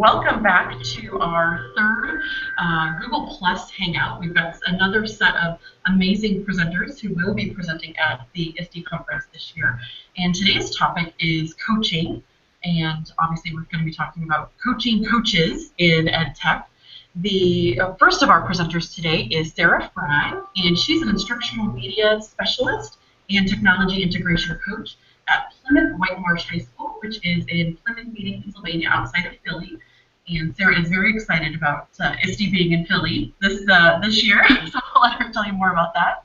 Welcome back to our third Google Plus Hangout. We've got another set of amazing presenters who will be presenting at the ISTE conference this year. And today's topic is coaching. And obviously we're going to be talking about coaching coaches in EdTech. The first of our presenters today is Sara Frey, and she's an instructional media specialist and technology integration coach at Plymouth White Marsh High School, which is in Plymouth Meeting, Pennsylvania, outside of Philly. And Sara is very excited about ISTE being in Philly this year, so I'll let her tell you more about that.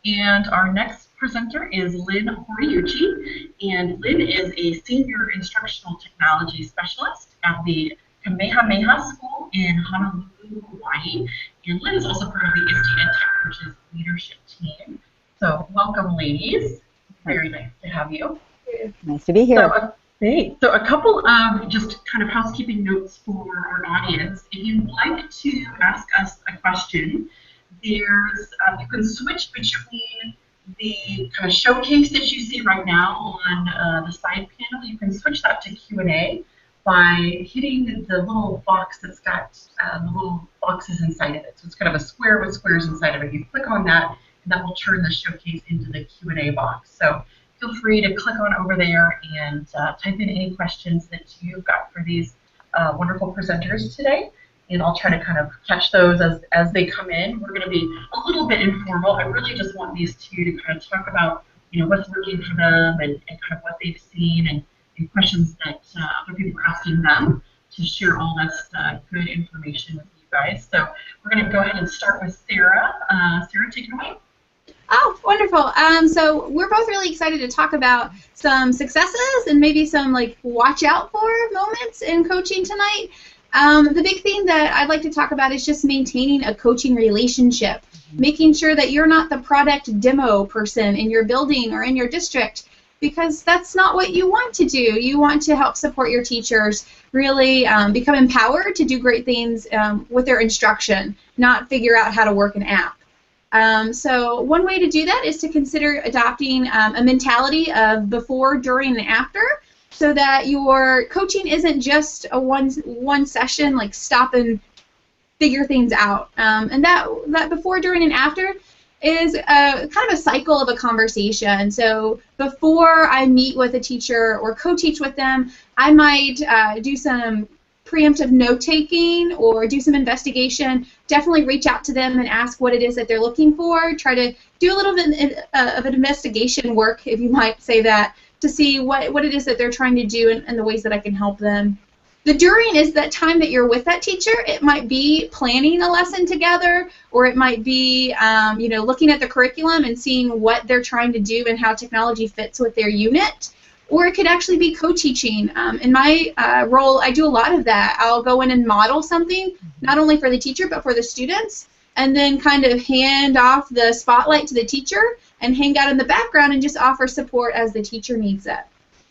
And our next presenter is Lynne Horiuchi, and Lynne is a senior instructional technology specialist at the Kamehameha School in Honolulu, Hawaii. And Lynne is also part of the ISTE EdTech Coaches leadership team. So welcome, ladies. Very nice to have you. Nice to be here. So a couple of just kind of housekeeping notes for our audience. If you'd like to ask us a question, there's you can switch between the kind of showcase that you see right now on the side panel. You can switch that to Q&A by hitting the little box that's got the little boxes inside of it. So it's kind of a square with squares inside of it. You click on that, and that will turn the showcase into the Q&A box. So feel free to click on over there and type in any questions that you've got for these wonderful presenters today, and I'll try to kind of catch those as they come in. We're going to be a little bit informal. I really just want these two to kind of talk about what's working for them and kind of what they've seen and questions that other people are asking them to share all this good information with you guys. So we're going to go ahead and start with Sara. Sara, take it away. Oh, wonderful. So we're both really excited to talk about some successes and maybe some watch out for moments in coaching tonight. The big thing that I'd like to talk about is just maintaining a coaching relationship, making sure that you're not the product demo person in your building or in your district, because that's not what you want to do. You want to help support your teachers really become empowered to do great things with their instruction, not figure out how to work an app. So one way to do that is to consider adopting a mentality of before, during, and after, so that your coaching isn't just a one session, like stop and figure things out. And that before, during, and after is kind of a cycle of a conversation. So before I meet with a teacher or co-teach with them, I might do some preemptive note-taking or do some investigation. Definitely reach out to them and ask what it is that they're looking for. Try to do a little bit of an investigation work, if you might say that, to see what it is that they're trying to do and the ways that I can help them. The during is that time that you're with that teacher. It might be planning a lesson together, or it might be looking at the curriculum and seeing what they're trying to do and how technology fits with their unit. Or it could actually be co-teaching. In my role, I do a lot of that. I'll go in and model something, not only for the teacher, but for the students, and then kind of hand off the spotlight to the teacher and hang out in the background and just offer support as the teacher needs it.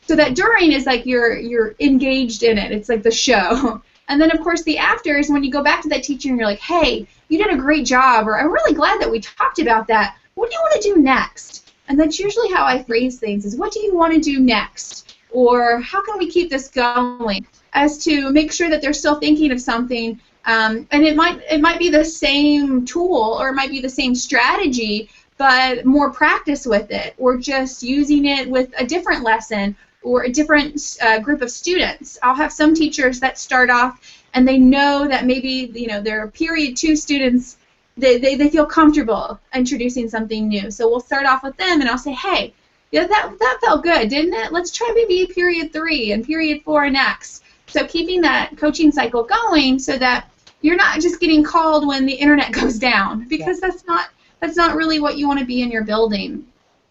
So that during is like you're engaged in it. It's like the show. And then, of course, the after is when you go back to that teacher and you're like, hey, you did a great job, or I'm really glad that we talked about that. What do you want to do next? And that's usually how I phrase things, is what do you want to do next? Or how can we keep this going? As to make sure that they're still thinking of something, and it might be the same tool or it might be the same strategy, but more practice with it, or just using it with a different lesson or a different group of students. I'll have some teachers that start off and they know that maybe their period 2 students, they feel comfortable introducing something new. So we'll start off with them, and I'll say, hey, that felt good, didn't it? Let's try maybe period 3 and period 4 next. So keeping that coaching cycle going so that you're not just getting called when the internet goes down, because that's not really what you want to be in your building.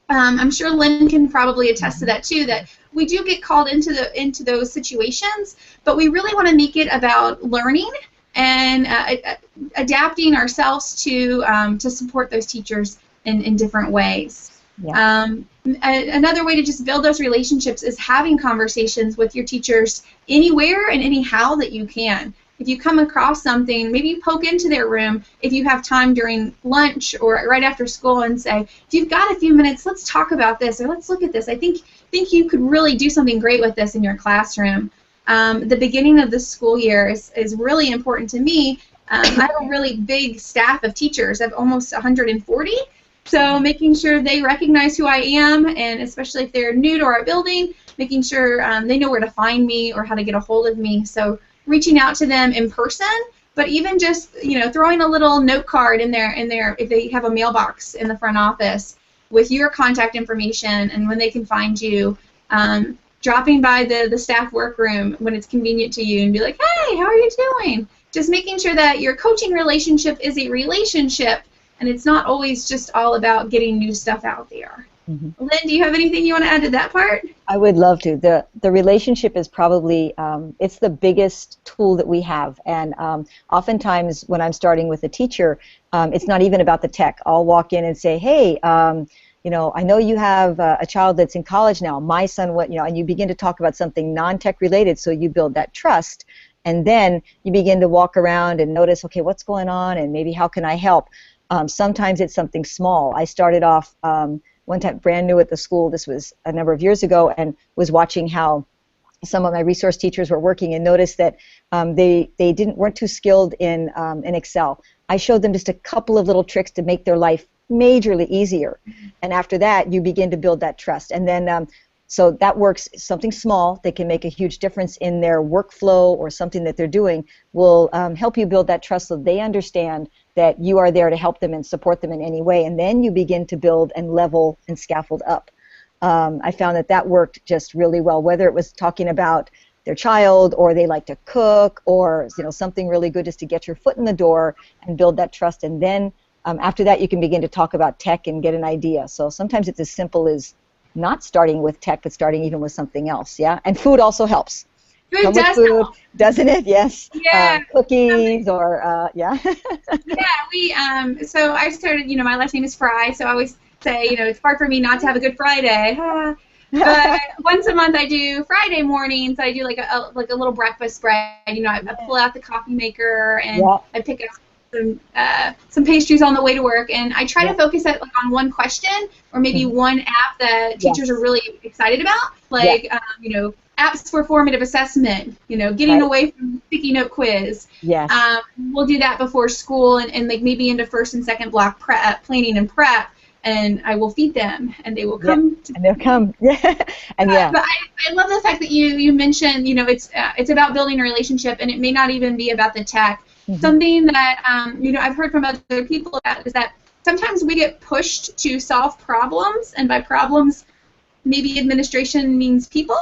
I'm sure Lynne can probably attest to that too, that we do get called into those situations, but we really want to make it about learning and adapting ourselves to support those teachers in different ways. Yeah. Another way to just build those relationships is having conversations with your teachers anywhere and anyhow that you can. If you come across something, maybe you poke into their room if you have time during lunch or right after school and say, if you've got a few minutes, let's talk about this, or let's look at this. I think you could really do something great with this in your classroom. The beginning of the school year is really important to me. I have a really big staff of teachers. I have almost 140. So making sure they recognize who I am, and especially if they're new to our building, making sure they know where to find me or how to get a hold of me. So reaching out to them in person, but even just throwing a little note card in there if they have a mailbox in the front office with your contact information and when they can find you. Dropping by the staff workroom when it's convenient to you and be like, hey, how are you doing? Just making sure that your coaching relationship is a relationship and it's not always just all about getting new stuff out there. Mm-hmm. Lynn, do you have anything you want to add to that part? I would love to. The relationship is probably, it's the biggest tool that we have. And oftentimes when I'm starting with a teacher, it's not even about the tech. I'll walk in and say, hey, I know you have a child that's in college now. My son, and you begin to talk about something non-tech related, so you build that trust. And then you begin to walk around and notice, okay, what's going on, and maybe how can I help? Sometimes it's something small. I started off one time brand new at the school. This was a number of years ago, and was watching how some of my resource teachers were working, and noticed that they weren't too skilled in Excel. I showed them just a couple of little tricks to make their life majorly easier, and after that you begin to build that trust, and then so that works. Something small that can make a huge difference in their workflow or something that they're doing will help you build that trust, so they understand that you are there to help them and support them in any way, and then you begin to build and level and scaffold up. I found that worked just really well, whether it was talking about their child, or they like to cook, or something really good just to get your foot in the door and build that trust, and then after that you can begin to talk about tech and get an idea. So sometimes it's as simple as not starting with tech, but starting even with something else, yeah? And food also helps. Food does help. Doesn't it? Yes. Yeah. Cookies or, yeah. Yeah, so I started, my last name is Frey, so I always say, it's hard for me not to have a good Friday. But once a month I do Friday mornings. I do like a little breakfast spread. I pull out the coffee maker and I pick out some pastries on the way to work, and I try to focus it on one question or maybe one app that teachers are really excited about, like apps for formative assessment, getting away from sticky note quiz. Yes. We'll do that before school and like maybe into first and second block planning and prep, and I will feed them, and they will come. And they'll come. And But I love the fact that you mentioned, it's about building a relationship, and it may not even be about the tech. Mm-hmm. Something that I've heard from other people about is that sometimes we get pushed to solve problems, and by problems, maybe administration means people.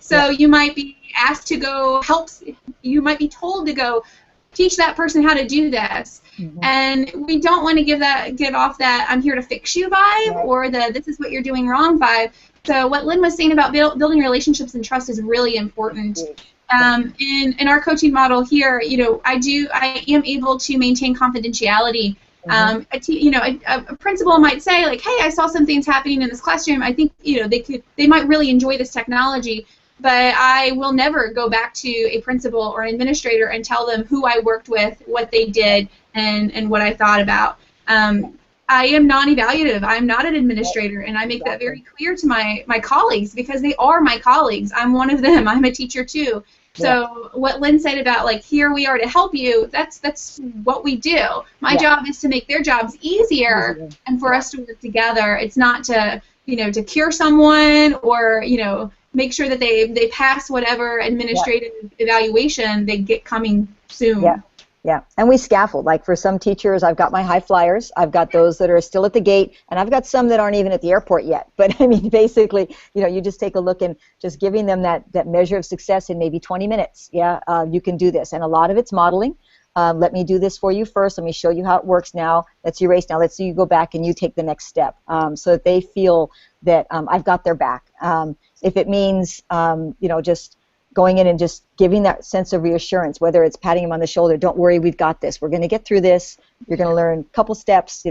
So you might be asked to go help. You might be told to go teach that person how to do this, and we don't want to give off that I'm here to fix you vibe, or the this is what you're doing wrong vibe. So what Lynn was saying about building relationships and trust is really important. In our coaching model here, I am able to maintain confidentiality. A principal might say, like, hey, I saw some things happening in this classroom. I think they might really enjoy this technology, but I will never go back to a principal or administrator and tell them who I worked with, what they did, and what I thought about. I am non-evaluative. I'm not an administrator, and I make that very clear to my colleagues, because they are my colleagues. I'm one of them. I'm a teacher too. So what Lynn said about, like, here we are to help you, that's what we do. My job is to make their jobs easier and for us to work together. It's not to, to cure someone or, make sure that they pass whatever administrative evaluation they get coming soon. Yeah, and we scaffold. Like for some teachers, I've got my high flyers. I've got those that are still at the gate, and I've got some that aren't even at the airport yet. But I mean, basically, you just take a look and just giving them that measure of success in maybe 20 minutes. Yeah, you can do this, and a lot of it's modeling. Let me do this for you first. Let me show you how it works now. Let's erase now. Let's see you go back and you take the next step, so that they feel that I've got their back. If it means, just going in and just giving that sense of reassurance, whether it's patting them on the shoulder, don't worry, we've got this. We're going to get through this. You're going to learn a couple steps,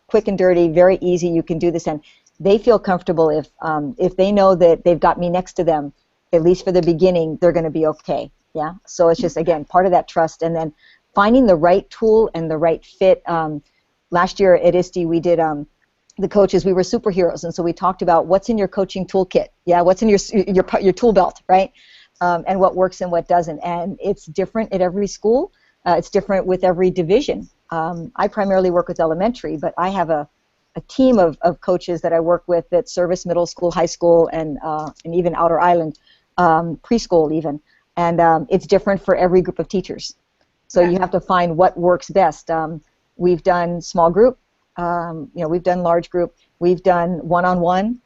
quick and dirty, very easy. You can do this, and they feel comfortable if they know that they've got me next to them. At least for the beginning, they're going to be okay. Yeah. So it's just, again, part of that trust, and then finding the right tool and the right fit. Last year at ISTE, we did. The coaches, we were superheroes, and so we talked about what's in your coaching toolkit. Yeah, what's in your tool belt, right? and what works and what doesn't. And it's different at every school. It's different with every division. I primarily work with elementary, but I have a team of coaches that I work with that service middle school, high school, and even Outer Island, preschool even. And it's different for every group of teachers. So you have to find what works best. We've done small group, we've done large group, we've done one-on-one,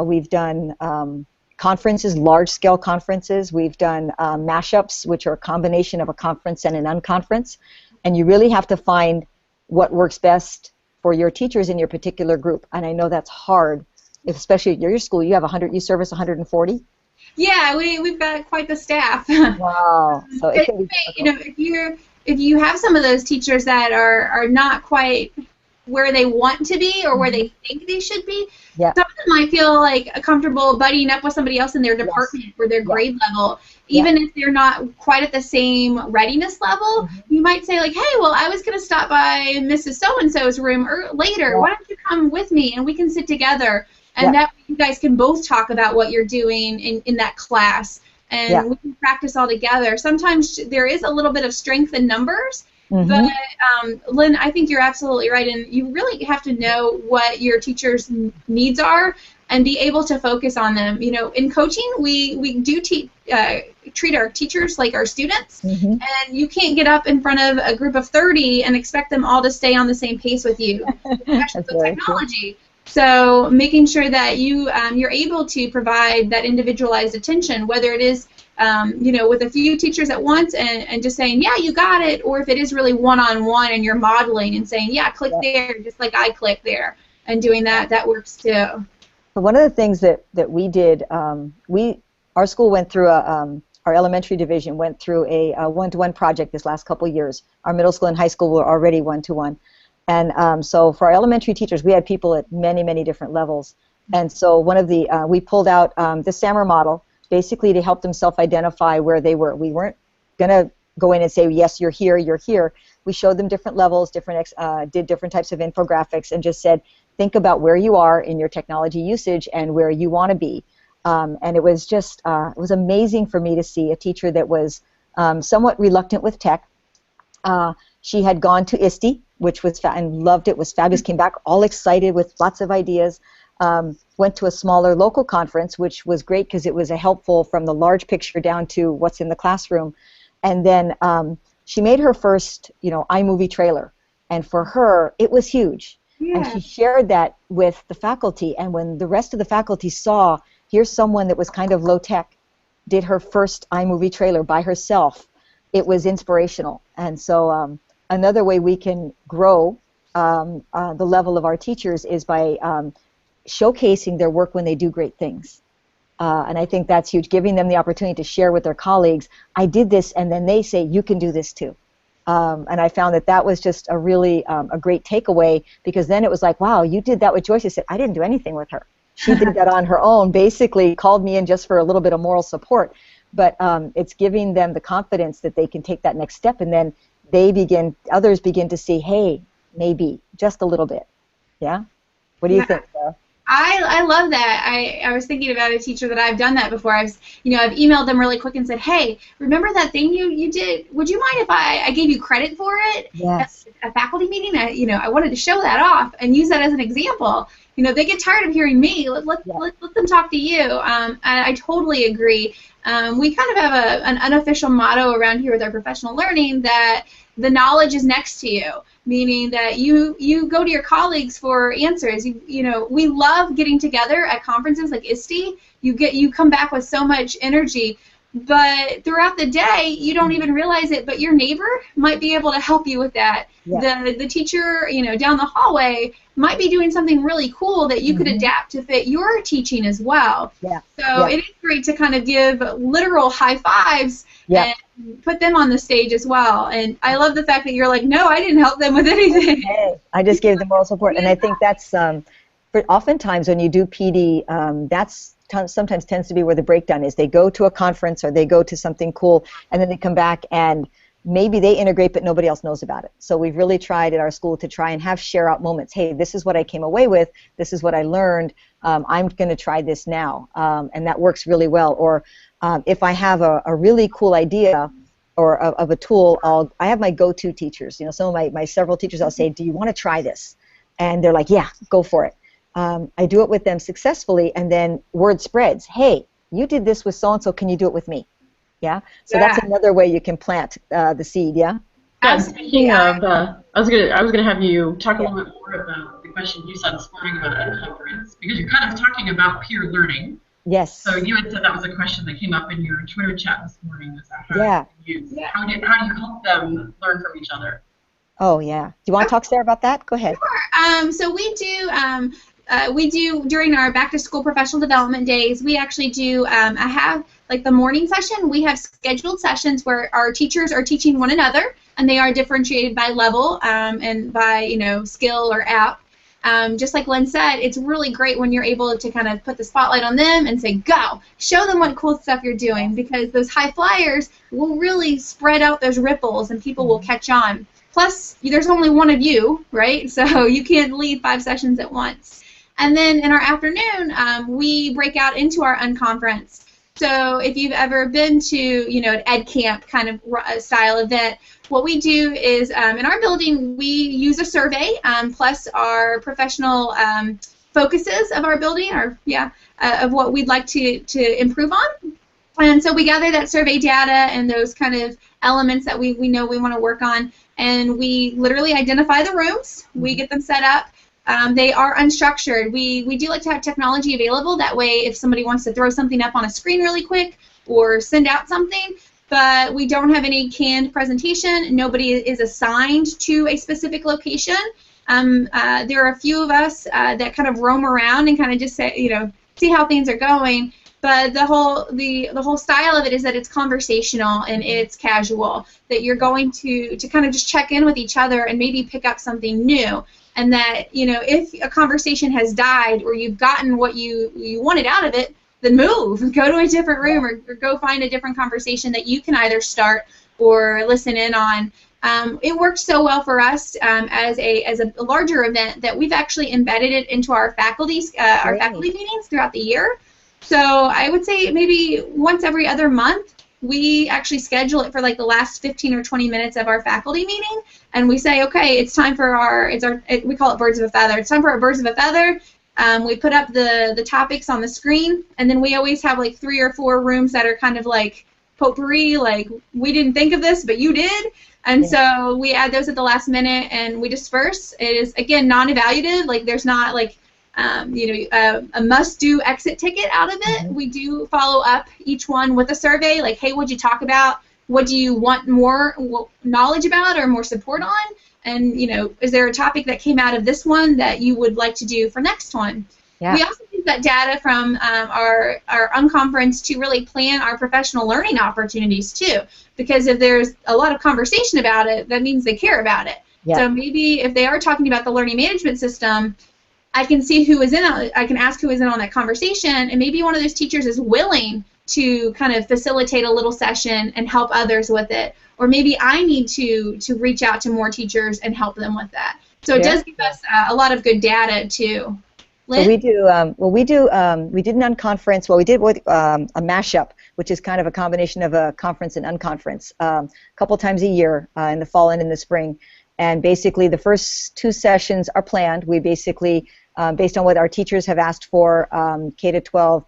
we've done conferences, large-scale conferences, we've done mashups, which are a combination of a conference and an unconference, and you really have to find what works best for your teachers in your particular group. And I know that's hard, especially at your school. You have 100, you service 140? Yeah, we've got quite the staff. Wow. So it can be if you have some of those teachers that are not quite where they want to be or where they think they should be, some of them might feel like comfortable buddying up with somebody else in their department or their grade level, even if they're not quite at the same readiness level. You might say like, hey, well, I was going to stop by Mrs. So-and-so's room later. Why don't you come with me and we can sit together, and that way you guys can both talk about what you're doing in that class, and we can practice all together. Sometimes there is a little bit of strength in numbers, but Lynn, I think you're absolutely right, and you really have to know what your teachers' needs are and be able to focus on them. You know, in coaching, we do treat our teachers like our students, and you can't get up in front of a group of 30 and expect them all to stay on the same pace with you, especially with technology. So making sure that you're able to provide that individualized attention, whether it is with a few teachers at once and just saying, yeah, you got it, or if it is really one-on-one and you're modeling and saying, yeah, click there, just like I click there, and doing that works too. So one of the things that we did, our school went through our elementary division went through a one-to-one project this last couple years. Our middle school and high school were already one-to-one. And so for our elementary teachers, we had people at many, many different levels. And so one of the, we pulled out the SAMR model, basically to help them self-identify where they were. We weren't going to go in and say, yes, you're here, you're here. We showed them different levels, did different types of infographics, and just said, think about where you are in your technology usage and where you want to be. And it was just, it was amazing for me to see a teacher that was somewhat reluctant with tech. She had gone to ISTE, which was and loved it, was fabulous, came back all excited with lots of ideas, went to a smaller local conference, which was great because it was helpful from the large picture down to what's in the classroom. And then she made her first, iMovie trailer, and for her, it was huge. Yeah. And she shared that with the faculty, and when the rest of the faculty saw, here's someone that was kind of low-tech, did her first iMovie trailer by herself, it was inspirational. And so another way we can grow the level of our teachers is by showcasing their work when they do great things. And I think that's huge, giving them the opportunity to share with their colleagues, I did this, and then they say, you can do this too. And I found that was just a really a great takeaway, because then it was like, wow, you did that with Joyce. I said, I didn't do anything with her. She did that on her own, basically called me in just for a little bit of moral support. But it's giving them the confidence that they can take that next step, and then others begin to see, hey, maybe, just a little bit. Yeah? What do you think, Sarah? I love that. I was thinking about a teacher that I've done that before. I've emailed them really quick and said, hey, remember that thing you did? Would you mind if I gave you credit for it? Yes. At a faculty meeting? I wanted to show that off and use that as an example. They get tired of hearing me. Let them talk to you. I totally agree. We kind of have an unofficial motto around here with our professional learning that the knowledge is next to you, meaning that you go to your colleagues for answers. We love getting together at conferences like ISTE. You come back with so much energy, but throughout the day you don't even realize it, but your neighbor might be able to help you with that. Yeah. The teacher down the hallway might be doing something really cool that you could adapt to fit your teaching as well. Yeah. So it is great to kind of give literal high fives and put them on the stage as well. And I love the fact that you're like, no, I didn't help them with anything. Hey, I just gave them moral support. And I think that's, oftentimes when you do PD, that's sometimes tends to be where the breakdown is. They go to a conference or they go to something cool, and then they come back and maybe they integrate, but nobody else knows about it. So we've really tried at our school to try and have share-out moments. Hey, this is what I came away with. This is what I learned. I'm going to try this now, and that works really well. Or If I have a really cool idea or of a tool, I have my go-to teachers. You know, some of my several teachers, I'll say, do you want to try this? And they're like, yeah, go for it. I do it with them successfully, and then word spreads. Hey, you did this with so-and-so, can you do it with me? Yeah? So that's another way you can plant the seed, yeah? Yeah, speaking of, I was gonna have you talk a little bit more about the question you said this morning about Unconference, because you're kind of talking about peer learning. Yes. So you had said that was a question that came up in your Twitter chat this morning. Was that how do you help them learn from each other? Oh yeah. Do you want to talk, Sarah, about that? Go ahead. Sure. So we do during our back to school professional development days. We actually do. I have like the morning session. We have scheduled sessions where our teachers are teaching one another, and they are differentiated by level and by skill or app. Just like Lynn said, it's really great when you're able to kind of put the spotlight on them and say, go, show them what cool stuff you're doing, because those high flyers will really spread out those ripples and people will catch on. Plus, there's only one of you, right? So you can't lead 5 sessions at once. And then in our afternoon, we break out into our unconference. So if you've ever been to, an ed camp kind of style event, what we do is in our building we use a survey plus our professional focuses of our building, of what we'd like to improve on. And so we gather that survey data and those kind of elements that we know we want to work on, and we literally identify the rooms. We get them set up. They are unstructured. We do like to have technology available. That way, if somebody wants to throw something up on a screen really quick or send out something, but we don't have any canned presentation. Nobody is assigned to a specific location. There are a few of us that kind of roam around and kind of just say, see how things are going. But the whole style of it is that it's conversational and it's casual. That you're going to kind of just check in with each other and maybe pick up something new. And that, if a conversation has died or you've gotten what you wanted out of it, then move. Go to a different room or go find a different conversation that you can either start or listen in on. It worked so well for us as a larger event that we've actually embedded it into our faculty meetings throughout the year. So I would say maybe once every other month, we actually schedule it for like the last 15 or 20 minutes of our faculty meeting, and we say, okay, it's time for we call it birds of a feather. It's time for our birds of a feather. We put up the topics on the screen, and then we always have like 3 or 4 rooms that are kind of like potpourri, like we didn't think of this, but you did. And so we add those at the last minute, and we disperse. It is, again, non-evaluative. Like there's not like a must-do exit ticket out of it. We do follow up each one with a survey, like, hey, what'd you talk about? What do you want more knowledge about or more support on? And, is there a topic that came out of this one that you would like to do for next one? Yeah. We also use that data from our unconference to really plan our professional learning opportunities, too. Because if there's a lot of conversation about it, that means they care about it. Yeah. So maybe if they are talking about the learning management system, I can see who is in on it. I can ask who is in on that conversation, and maybe one of those teachers is willing to kind of facilitate a little session and help others with it. Or maybe I need to reach out to more teachers and help them with that. So it does give us a lot of good data too. Lynn? So we do. We did an unconference. Well, we did with a mashup, which is kind of a combination of a conference and unconference, a couple times a year in the fall and in the spring. And basically, the first 2 sessions are planned. We basically, based on what our teachers have asked for, K-12,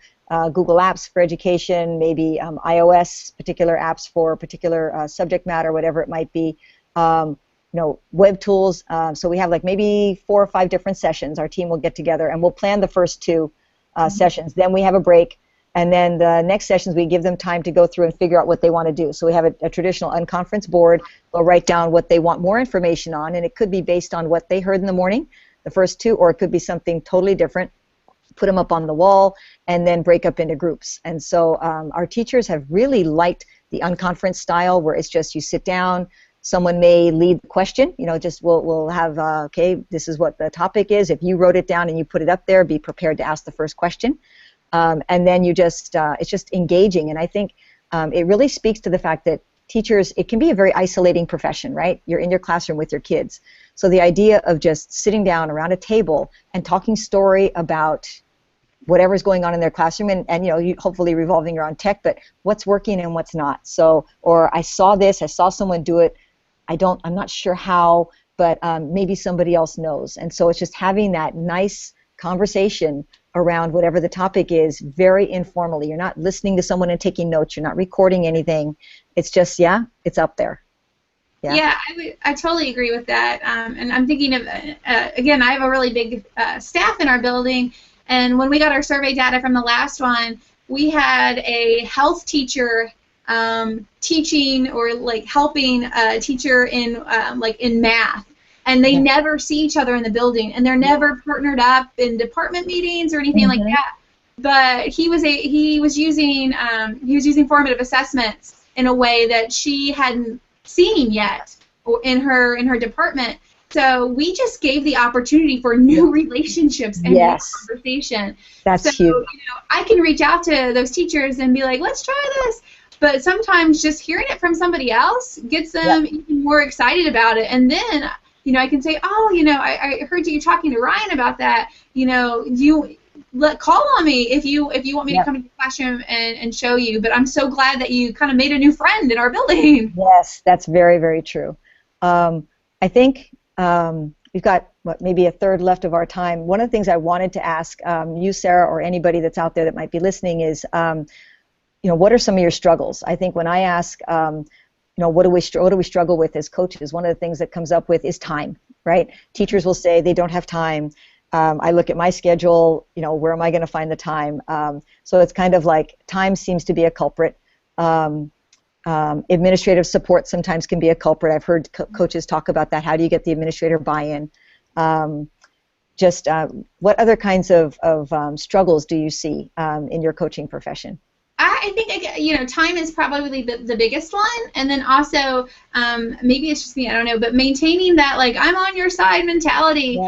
Google Apps for education, maybe iOS, particular apps for particular subject matter, whatever it might be, web tools. So we have like maybe 4 or 5 different sessions. Our team will get together, and we'll plan the first 2 sessions. Then we have a break. And then the next sessions, we give them time to go through and figure out what they want to do. So we have a traditional unconference board. They'll write down what they want more information on, and it could be based on what they heard in the morning, the first 2, or it could be something totally different. Put them up on the wall, and then break up into groups. And so our teachers have really liked the unconference style, where it's just you sit down, someone may lead the question, we'll have, okay, this is what the topic is. If you wrote it down and you put it up there, be prepared to ask the first question. And then you just, it's just engaging. And I think it really speaks to the fact that teachers, it can be a very isolating profession, right? You're in your classroom with your kids. So the idea of just sitting down around a table and talking story about whatever's going on in their classroom, and you know, you hopefully revolving around tech, but what's working and what's not. So, or I saw this, I saw someone do it, I'm not sure how, but maybe somebody else knows. And so it's just having that nice conversation around whatever the topic is, very informally. You're not listening to someone and taking notes. You're not recording anything. It's just, yeah, it's up there. Yeah, I totally agree with that. And I'm thinking of, again, I have a really big staff in our building, and when we got our survey data from the last one, we had a health teacher teaching or like helping a teacher in like in math, and they never see each other in the building, and they're never partnered up in department meetings or anything like that. But he was using formative assessments in a way that she hadn't seen yet in her department. So we just gave the opportunity for new relationships and new conversation. That's so, huge. You know, I can reach out to those teachers and be like, let's try this. But sometimes just hearing it from somebody else gets them even more excited about it. And then, you know, I can say, oh, you know, I heard you talking to Ryan about that. You know, call on me if you want me to come to the classroom and show you. But I'm so glad that you kind of made a new friend in our building. Yes, that's very, very true. I think we've got maybe a third left of our time. One of the things I wanted to ask you, Sarah, or anybody that's out there that might be listening is, you know, what are some of your struggles? I think when I ask, you know, what do we struggle with as coaches, one of the things that comes up with is time, right? Teachers will say they don't have time. I look at my schedule, you know, where am I going to find the time? So it's kind of like time seems to be a culprit. Administrative support sometimes can be a culprit. I've heard coaches talk about that. How do you get the administrator buy-in? What other kinds of struggles do you see in your coaching profession? I think, you know, time is probably the biggest one, and then also maybe it's just me, I don't know, but maintaining that like I'm on your side mentality.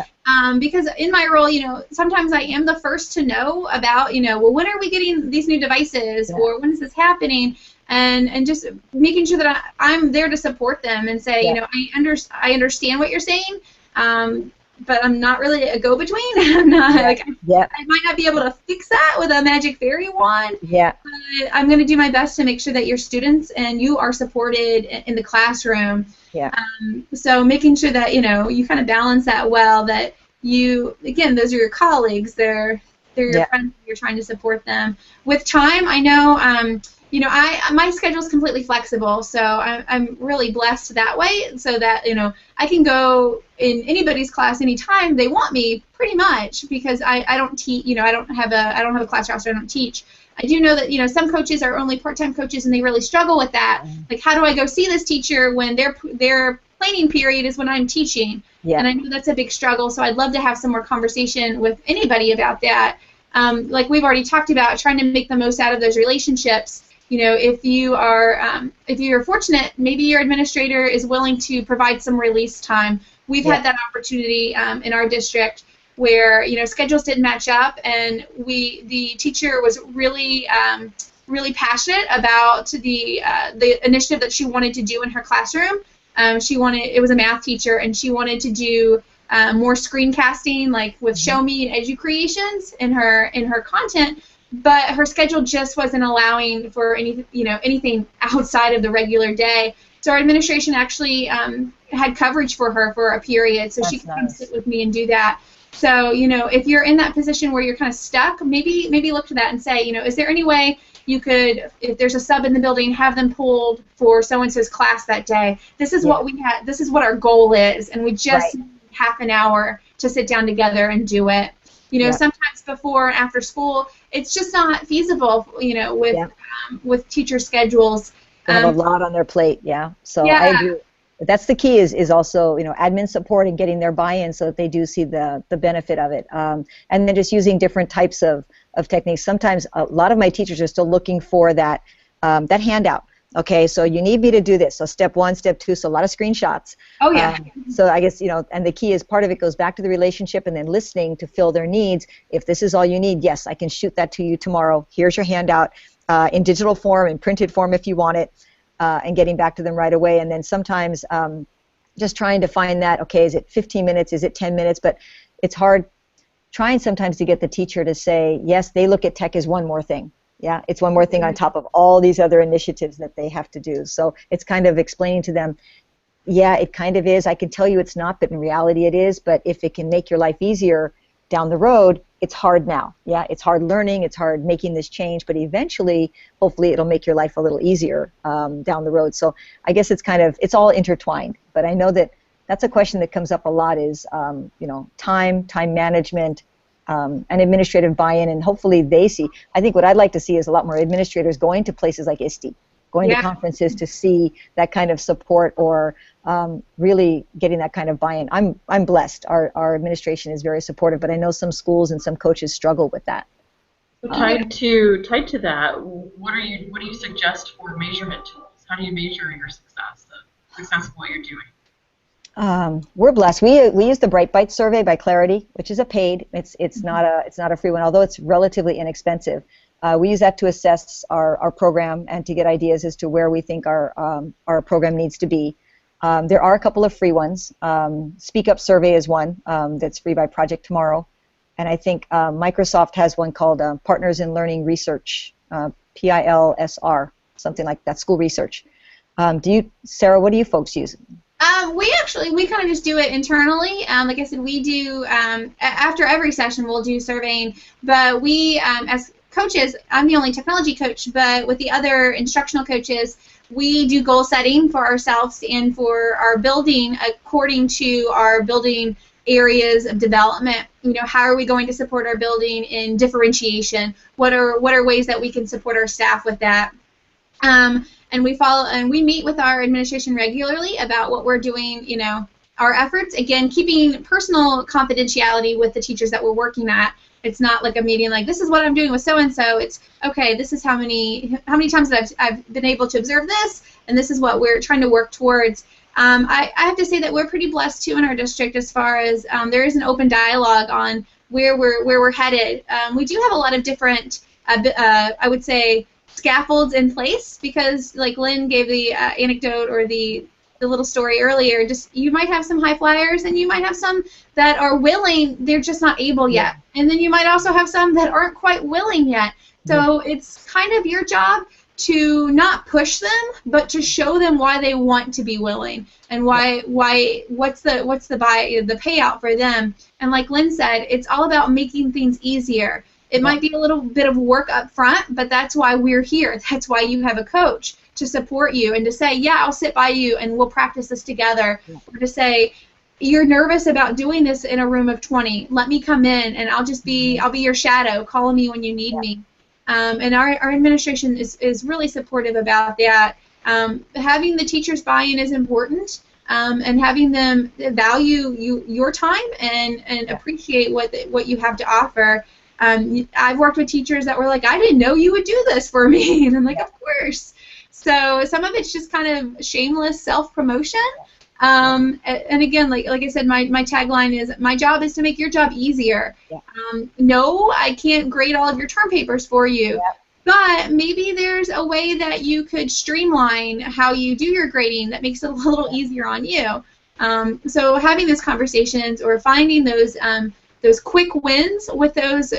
Because in my role, you know, sometimes I am the first to know about, you know, well, when are we getting these new devices, or when is this happening, and just making sure that I'm there to support them and say, you know, I understand what you're saying. But I'm not really a go-between. I'm not like I might not be able to fix that with a magic fairy wand. But I'm going to do my best to make sure that your students and you are supported in the classroom. So making sure that, you know, you kind of balance that well. That you, again, those are your colleagues. They're your friends. You're trying to support them with time. I know. You know, my schedule is completely flexible, so I'm really blessed that way. So that, you know, I can go in anybody's class anytime they want me, pretty much, because I don't teach. You know, I don't have a class roster. I don't teach. I do know that, you know, some coaches are only part-time coaches and they really struggle with that. Like, how do I go see this teacher when their planning period is when I'm teaching? And I know that's a big struggle. So I'd love to have some more conversation with anybody about that. Like we've already talked about, trying to make the most out of those relationships. You know, if you're fortunate, maybe your administrator is willing to provide some release time. We've had that opportunity in our district where, you know, schedules didn't match up, and the teacher was really really passionate about the initiative that she wanted to do in her classroom. It was a math teacher, and she wanted to do more screencasting, like with Show Me and Edu Creations in her content. But her schedule just wasn't allowing for anything outside of the regular day. So our administration actually had coverage for her for a period, so she could come sit with me and do that. So, you know, if you're in that position where you're kind of stuck, maybe look to that and say, you know, is there any way you could, if there's a sub in the building, have them pulled for so-and-so's class that day? This is what we had. This is what our goal is, and we just need half an hour to sit down together and do it. You know, sometimes before and after school, it's just not feasible, you know, with teacher schedules. They have a lot on their plate, So I agree. That's the key is also, you know, admin support and getting their buy-in so that they do see the benefit of it. And then just using different types of techniques. Sometimes a lot of my teachers are still looking for that handout. Okay, so you need me to do this. So step 1, step 2, so a lot of screenshots. So I guess, you know, and the key is part of it goes back to the relationship and then listening to fill their needs. If this is all you need, yes, I can shoot that to you tomorrow. Here's your handout in digital form, in printed form if you want it, and getting back to them right away. And then sometimes just trying to find that, okay, is it 15 minutes, is it 10 minutes? But it's hard. trying sometimes to get the teacher to say, yes, they look at tech as one more thing. Yeah, it's one more thing on top of all these other initiatives that they have to do. So it's kind of explaining to them, yeah, it kind of is. I can tell you it's not, but in reality it is. But if it can make your life easier down the road, it's hard now. Yeah, it's hard learning, it's hard making this change, but eventually, hopefully, it'll make your life a little easier down the road. So I guess it's all intertwined. But I know that's a question that comes up a lot is, time management, and administrative buy-in, and hopefully they see. I think what I'd like to see is a lot more administrators going to places like ISTE, going to conferences to see that kind of support, or really getting that kind of buy-in. I'm blessed. Our administration is very supportive, but I know some schools and some coaches struggle with that. Tied to that, what do you suggest for measurement tools? How do you measure your success, the success of what you're doing? We're blessed. We use the Bright Bites survey by Clarity, which is a paid. It's not a free one, although it's relatively inexpensive. We use that to assess our program and to get ideas as to where we think our program needs to be. There are a couple of free ones. Speak Up Survey is one that's free by Project Tomorrow, and I think Microsoft has one called Partners in Learning Research, PILSR, something like that, school research. Sarah, what do you folks use? We kind of just do it internally. Like I said, we do, after every session we'll do surveying, but we, as coaches, I'm the only technology coach, but with the other instructional coaches, we do goal setting for ourselves and for our building according to our building areas of development. How are we going to support our building in differentiation? What are ways that we can support our staff with that? And we meet with our administration regularly about what we're doing, our efforts. Again, keeping personal confidentiality with the teachers that we're working at. It's not like a meeting like, this is what I'm doing with so-and-so. It's, okay, this is how many times that I've been able to observe this, and this is what we're trying to work towards. I have to say that we're pretty blessed, too, in our district as far as there is an open dialogue on where we're headed. We do have a lot of different, I would say, scaffolds in place, because like Lynn gave the anecdote or the little story earlier, just you might have some high flyers and you might have some that are willing, they're just not able yet. And then you might also have some that aren't quite willing yet. So it's kind of your job to not push them, but to show them why they want to be willing and what's the payout for them. And like Lynn said, it's all about making things easier. It might be a little bit of work up front, but that's why we're here. That's why you have a coach to support you and to say, yeah, I'll sit by you and we'll practice this together. Or to say, you're nervous about doing this in a room of 20. Let me come in and I'll be your shadow. Call me when you need me. And our administration is really supportive about that. Having the teachers buy-in is important, and having them value your time and appreciate what you have to offer. I've worked with teachers that were like, I didn't know you would do this for me. And I'm like, of course. So some of it's just kind of shameless self-promotion. And again, like I said, my tagline is, my job is to make your job easier. No, I can't grade all of your term papers for you. But maybe there's a way that you could streamline how you do your grading that makes it a little easier on you. So having those conversations or finding those quick wins with those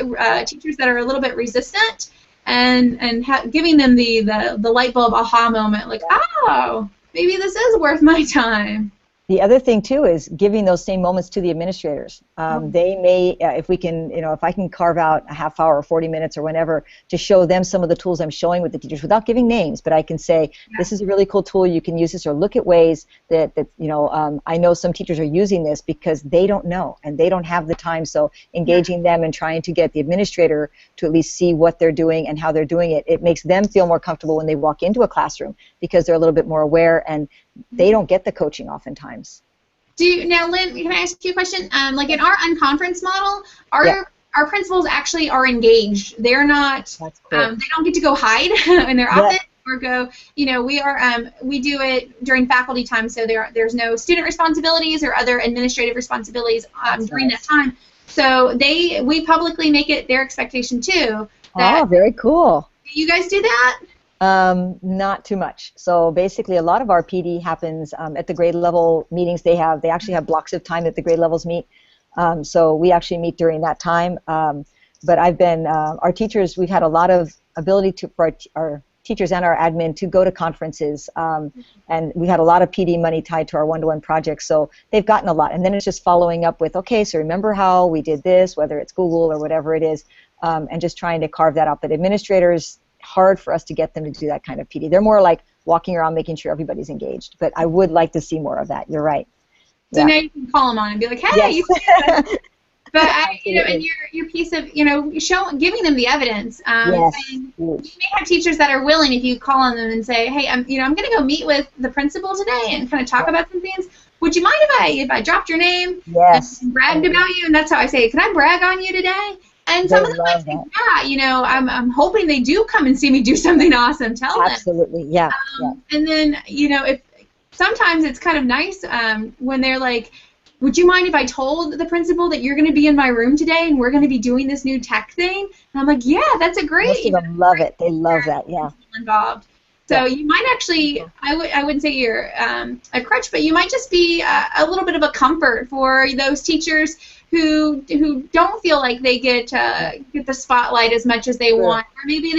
teachers that are a little bit resistant, and giving them the light bulb aha moment, like, oh, maybe this is worth my time. The other thing too is giving those same moments to the administrators. They may, if we can, if I can carve out a half hour or 40 minutes or whenever to show them some of the tools I'm showing with the teachers without giving names, but I can say, this is a really cool tool, you can use this, or look at ways that I know some teachers are using this because they don't know and they don't have the time. So engaging them and trying to get the administrator to at least see what they're doing and how they're doing it, it makes them feel more comfortable when they walk into a classroom because they're a little bit more aware and they don't get the coaching oftentimes. Now, Lynn, can I ask you a question? Like in our unconference model, our principals actually are engaged. They're not. That's cool. They don't get to go hide in their office or go. We do it during faculty time, so there's no student responsibilities or other administrative responsibilities during that time. So we publicly make it their expectation too. Oh, very cool. Do you guys do that? Not too much. So basically, a lot of our PD happens at the grade level meetings. They actually have blocks of time that the grade levels meet. So we actually meet during that time. But I've been, our teachers, we've had a lot of ability for our teachers and our admin to go to conferences, and we had a lot of PD money tied to our one-to-one projects, so they've gotten a lot. And then it's just following up with, okay, so remember how we did this, whether it's Google or whatever it is, and just trying to carve that out. But administrators, hard for us to get them to do that kind of PD. They're more like walking around making sure everybody's engaged, but I would like to see more of that. You're right. So now you can call them on and be like, hey, yes. you see But and your piece of giving them the evidence. Yes. And you may have teachers that are willing if you call on them and say, hey, I'm going to go meet with the principal today and kind of talk about some things. Would you mind if I dropped your name and bragged about you? And that's how I say, can I brag on you today? And some of them might say, yeah, I'm hoping they do come and see me do something awesome. Tell them. Absolutely, yeah. And then if sometimes it's kind of nice when they're like, would you mind if I told the principal that you're going to be in my room today and we're going to be doing this new tech thing? And I'm like, yeah, that's a great. Most of them love it. They love that, yeah. Involved. So you might actually, I wouldn't say you're a crutch, but you might just be a little bit of a comfort for those teachers who don't feel like they get the spotlight as much as they want, or maybe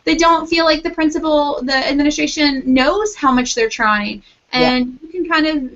they don't feel like the administration knows how much they're trying. And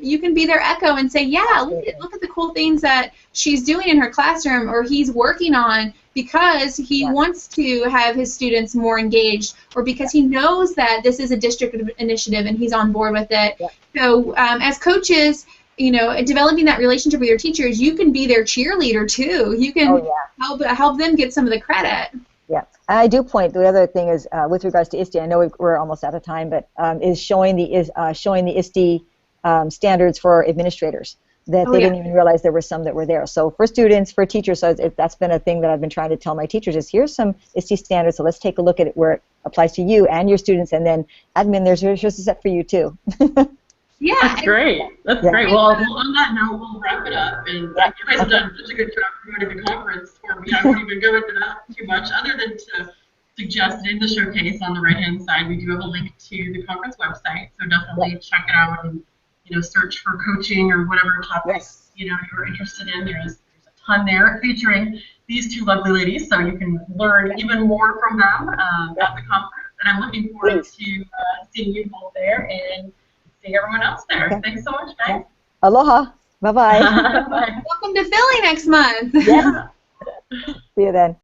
you can be their echo and say, yeah, look at the cool things that she's doing in her classroom or he's working on because he wants to have his students more engaged or because he knows that this is a district initiative and he's on board with it. So as coaches, developing that relationship with your teachers, you can be their cheerleader too. You can help them get some of the credit. Yeah, and I do point. The other thing is with regards to ISTE. I know we're almost out of time, but is showing the ISTE standards for administrators. That they didn't even realize there were some that were there. So for students, for teachers, so that's been a thing that I've been trying to tell my teachers is here's some ISTE standards. So let's take a look at it where it applies to you and your students, and then admin, here's a set for you too. Yeah, that's great. That's great. Well, on that note, we'll wrap it up. And you guys have done such a good job promoting the conference for me. I won't even go into that too much, other than to suggest in the showcase on the right-hand side, we do have a link to the conference website. So definitely check it out and search for coaching or whatever topics you're interested in. There's a ton there featuring these two lovely ladies, so you can learn even more from them at the conference. And I'm looking forward to seeing you both there and everyone else there. Okay. Thanks so much, guys. Aloha. Bye-bye. Welcome to Philly next month. Yeah. See you then.